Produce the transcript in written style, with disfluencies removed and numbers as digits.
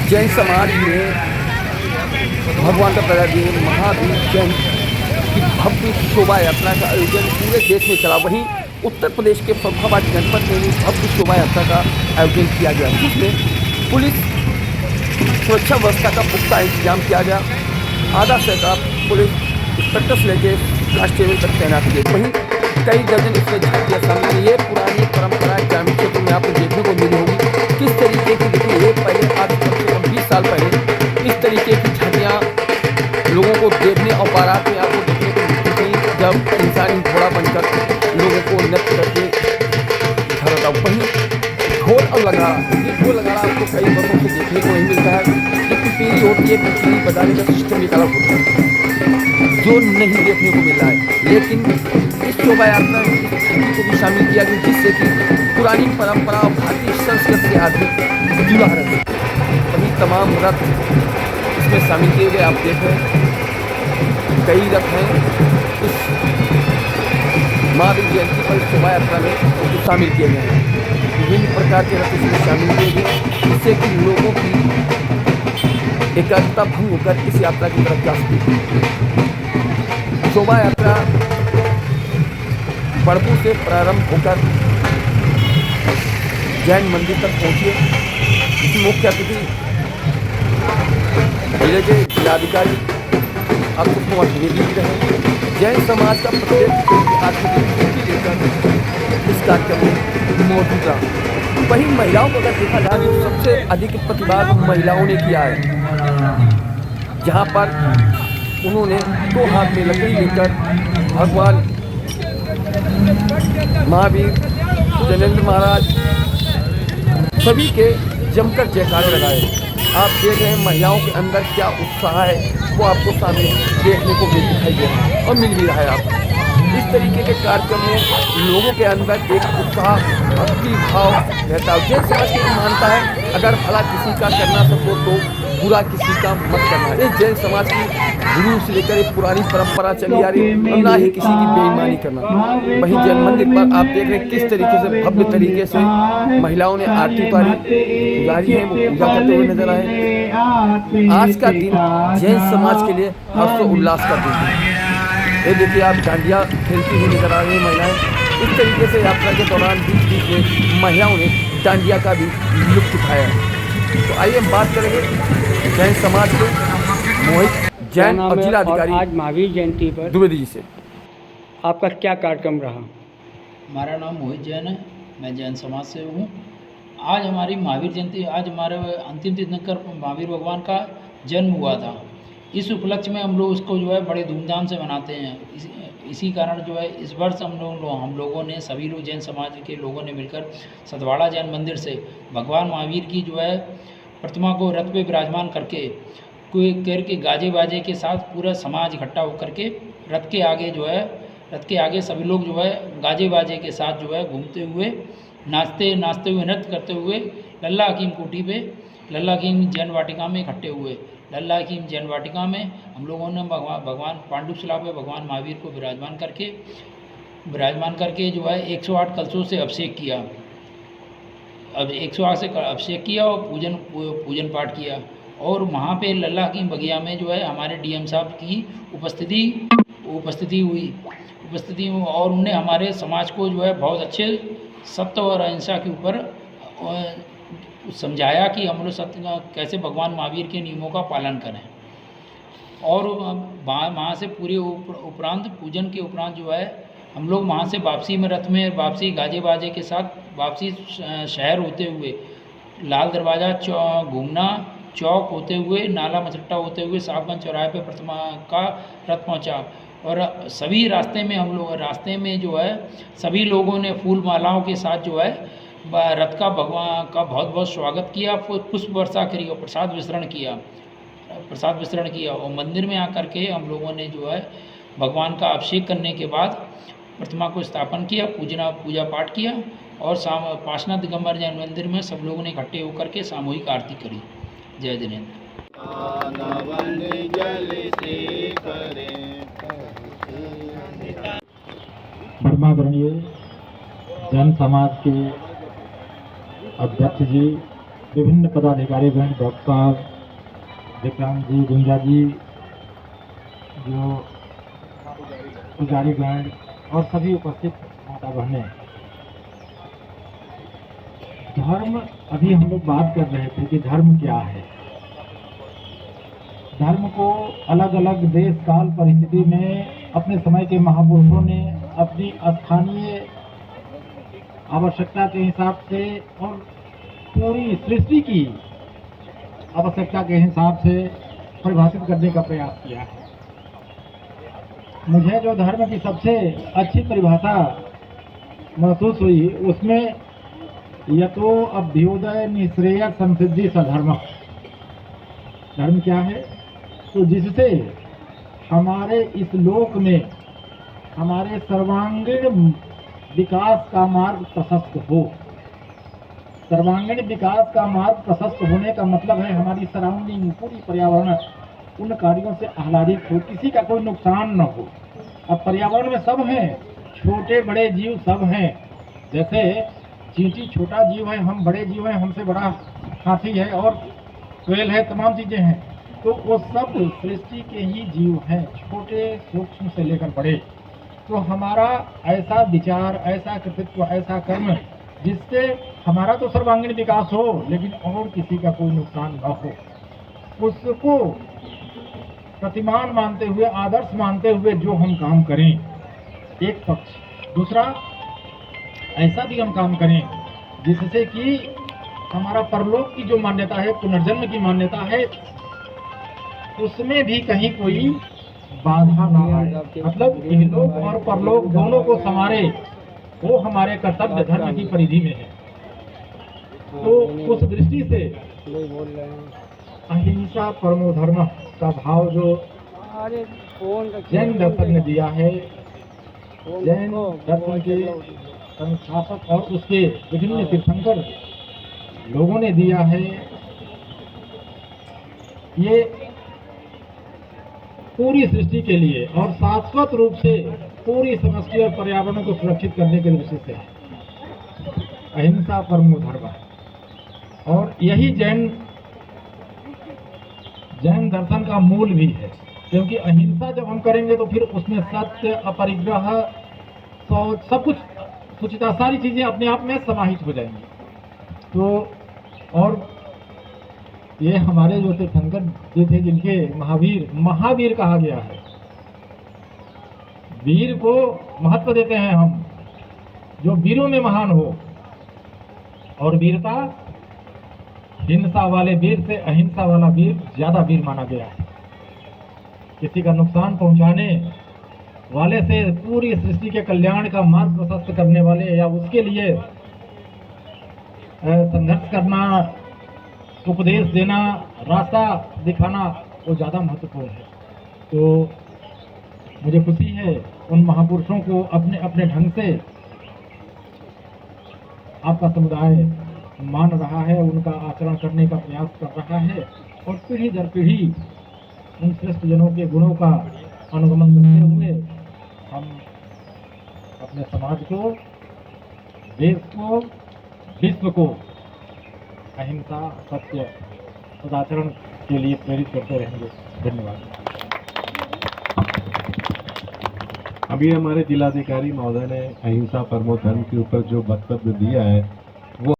जैन समाज में भगवान का प्रारंभ महावीर जयंती की भव्य शोभा यात्रा का आयोजन पूरे देश में चला। वहीं उत्तर प्रदेश के फर्रुखाबाद जनपद में भी भव्य शोभा यात्रा का आयोजन किया गया, जिसमें पुलिस सुरक्षा व्यवस्था का पुख्ता इंतजाम किया गया। आधा से पुलिस इंस्पेक्टर से लेकर कांस्टेबल तक तैनात किए। वहीं कई दर्जन इसमें झांकियाँ शामिल। ये पुरानी परंपरा ग्रामीण क्षेत्र में आपको देखने को मिली होगी। किस तरीके की देखिए, ये पहले आज कम से कम 20 साल पहले इस तरीके की झांकियाँ लोगों को देखने और बारात में आपको देखने को मिलती थी, जब इंसानी घोड़ा बनकर लोगों को नृत्य करके दिखा रहा था। वहीं ढोल और लगाड़ा, ये ढोल लगाड़ा आपको कई वर्षों से देखने को नहीं मिलता है। एक पीढ़ी होती है, पीढ़ी बजाने का सिस्टम एक अलग होता है जो नहीं देखने को मिल रहा है। लेकिन इस शोभा यात्रा में इस झांकी को भी शामिल किया गया, जिससे कि पुरानी परंपरा और भारतीय संस्कृति से आदमी जुड़ा रहे। वही तमाम रथ इसमें शामिल किए गए। आप देख रहे हैं कई रथ हैं इस महावीर जयंती पर शोभा यात्रा में शामिल किए गए हैं। विभिन्न प्रकार के रथ इसमें शामिल किए गए, जिससे कि लोगों की एकाग्रता भंग होकर इस यात्रा की तरफ जा सके। शोभा यात्रा बड़पुर से प्रारंभ होकर जैन मंदिर तक पहुंची है। इसमें मुख्य अतिथि जिले के जिलाधिकारी अशोक कुमार द्विवेदी भी रहे। जैन समाज का प्रत्येक आर्थिक लेकर इस कार्यक्रम में मौजूद रहा। वहीं महिलाओं को अगर देखा जाए तो सबसे अधिक प्रतिवाद महिलाओं ने किया है, जहां पर उन्होंने 2 हाथ में लकड़ी लेकर भगवान महावीर, जैनेंद्र महाराज सभी के जमकर जयकारे लगाए। आप देख रहे हैं महिलाओं के अंदर क्या उत्साह है, वो आपको सामने देखने को दिखाई दे रहा है और मिल भी रहा है। आप इस तरीके के कार्यक्रम में लोगों के अंदर एक उत्साह, भक्ति भाव रहता है। जैन समाज की मानता है अगर भला किसी का करना सको तो बुरा किसी का मत करना। ये जैन समाज की गुरु से लेकर एक पुरानी परंपरा चली आ रही है, और ना ही किसी की बेईमानी करना। वहीं जैन मंदिर पर आप देख रहे हैं किस तरीके से भव्य तरीके से महिलाओं ने आरती उतारी, पुजारी है वो पूजा करते हुए नजर आए। आज का दिन जैन समाज के लिए हर्षोल्लास का दिन है। ये देखिए आप डांडिया खेलती हुई नजर आ रही है महिलाएं। इस तरीके से यात्रा के दौरान बीच बीच में महिलाओं ने डांडिया का भी लुत्फ उठाया। तो आइए हम बात करेंगे जैन समाज के मोहित जैन और जिलाधिकारी आज महावीर जयंती पर द्विवेदी जी से। आपका क्या कार्यक्रम रहा? हमारा नाम मोहित जैन है, मैं जैन समाज से हूँ। आज हमारी महावीर जयंती, आज हमारे अंतिम तीर्थंकर महावीर भगवान का जन्म हुआ था। इस उपलक्ष्य में हम लोग उसको जो है बड़े धूमधाम से मनाते हैं। इसी कारण जो है इस वर्ष हम लोगों ने सभी लोग जैन समाज के लोगों ने मिलकर सतवाड़ा जैन मंदिर से भगवान महावीर की जो है प्रतिमा को रथ पे विराजमान करके गाजे बाजे के साथ पूरा समाज इकट्ठा होकर के रथ के आगे सभी लोग जो है गाजे बाजे के साथ जो है घूमते हुए नाचते हुए नृत्य करते हुए लल्ला हकीम कोठी पे लल्ला हकीम जैन वाटिका में इकट्ठे हुए। लल्ला हकीम जैन वाटिका में हम लोगों ने भगवान पांडुशिला पे भगवान महावीर को विराजमान करके जो है 108 कलशों से अभिषेक किया। अब 108 से अभिषेक किया और पूजन पाठ किया। और वहाँ पे लल्ला हकीम बगिया में जो है हमारे डीएम साहब की उपस्थिति हुई और उन्होंने हमारे समाज को जो है बहुत अच्छे सत्य और अहिंसा के ऊपर समझाया कि हम लोग सत्य कैसे भगवान महावीर के नियमों का पालन करें। और वहाँ से पूरे पूजन के उपरांत जो है हम लोग वहाँ से वापसी में रथ में वापसी गाजे बाजे के साथ वापसी शहर होते हुए लाल दरवाज़ा घूमना चौक होते हुए नाला मसट्टा होते हुए साहबगंज चौराहे पे प्रतिमा का रथ पहुँचा। और सभी रास्ते में जो है सभी लोगों ने फूल मालाओं के साथ जो है रथ का भगवान का बहुत बहुत स्वागत किया, पुष्प वर्षा करी और प्रसाद वितरण किया। और मंदिर में आकर के हम लोगों ने जो है भगवान का अभिषेक करने के बाद प्रतिमा को स्थापन किया, पूजा पाठ किया और पासना दिगंबर जैन मंदिर में सब लोगों ने इकट्ठे होकर के सामूहिक आरती करी। जय जिनेन्द्र। धर्मादरणीय जैन समाज के अध्यक्ष जी विभिन्न पदाधिकारीगण, डॉक्टर विक्रांत जी, गुंजा जी, जो पुजारीगण और सभी उपस्थित माता बहनें, धर्म, अभी हम लोग बात कर रहे थे कि धर्म क्या है। धर्म को अलग अलग देश काल परिस्थिति में अपने समय के महापुरुषों ने अपनी स्थानीय आवश्यकता के हिसाब से और पूरी सृष्टि की आवश्यकता के हिसाब से परिभाषित करने का प्रयास किया है। मुझे जो धर्म की सबसे अच्छी परिभाषा महसूस हुई उसमें यतो अभ्युदय निःश्रेयः संसिद्धि सधर्म। धर्म क्या है? तो जिससे हमारे इस लोक में हमारे सर्वांगीण विकास का मार्ग प्रशस्त हो। सर्वांगीण विकास का मार्ग प्रशस्त होने का मतलब है हमारी सराउंडिंग, पूरी पर्यावरण उन कार्यों से आह्लादित हो, किसी का कोई नुकसान न हो। अब पर्यावरण में सब हैं, छोटे बड़े जीव सब हैं। जैसे चींटी छोटा जीव है, हम बड़े जीव हैं, हमसे बड़ा हाथी है और कोयल है, तमाम चीजें हैं। तो वो सब सृष्टि के ही जीव हैं, छोटे सूक्ष्म से लेकर बड़े। तो हमारा ऐसा विचार, ऐसा कृतित्व, ऐसा कर्म जिससे हमारा तो सर्वांगीण विकास हो लेकिन और किसी का कोई नुकसान न हो, उसको प्रतिमान मानते हुए, आदर्श मानते हुए जो हम काम करें, एक पक्ष। दूसरा, ऐसा भी हम काम करें जिससे कि हमारा परलोक की जो मान्यता है, पुनर्जन्म की मान्यता है, उसमें भी कहीं कोई बाधा ना आए। मतलब इहलोक और परलोक दोनों को संवारे, वो हमारे कर्तव्य धर्म की परिधि में है। तो उस दृष्टि से अहिंसा परमो धर्म का भाव जो जैन दर्शन ने दिया है, जैन दर्शन के संस्थापक और उसके विभिन्न तीर्थंकर लोगों ने दिया है, ये पूरी सृष्टि के लिए और शाश्वत रूप से पूरी समष्टि और पर्यावरण को सुरक्षित करने के दृष्टि से अहिंसा परमो धर्म। और यही जैन दर्शन का मूल भी है, क्योंकि अहिंसा जब हम करेंगे तो फिर उसमें सत्य, अपरिग्रह, सब कुछ, सुचिता, सारी चीजें अपने आप में समाहित हो जाएंगी। तो और ये हमारे जो तीर्थंकर जी थे, जिनके महावीर कहा गया है, वीर को महत्व देते हैं हम, जो वीरों में महान हो। और वीरता, हिंसा वाले वीर से अहिंसा वाला वीर ज्यादा वीर माना गया है। किसी का नुकसान पहुंचाने वाले से पूरी सृष्टि के कल्याण का मार्ग प्रशस्त करने वाले या उसके लिए संघर्ष करना, उपदेश देना, रास्ता दिखाना, वो ज़्यादा महत्वपूर्ण है। तो मुझे खुशी है उन महापुरुषों को अपने अपने ढंग से आपका समुदाय मान रहा है, उनका आचरण करने का प्रयास कर रहा है और पीढ़ी दर पीढ़ी उन श्रेष्ठ जनों के गुणों का अनुगमन करते हुए हम अपने समाज को, देश को, विश्व को अहिंसा, सत्य, सदाचरण के लिए प्रेरित करते रहेंगे। धन्यवाद। अभी हमारे जिलाधिकारी महोदय ने अहिंसा परमो धर्म के ऊपर जो वक्तव्य दिया है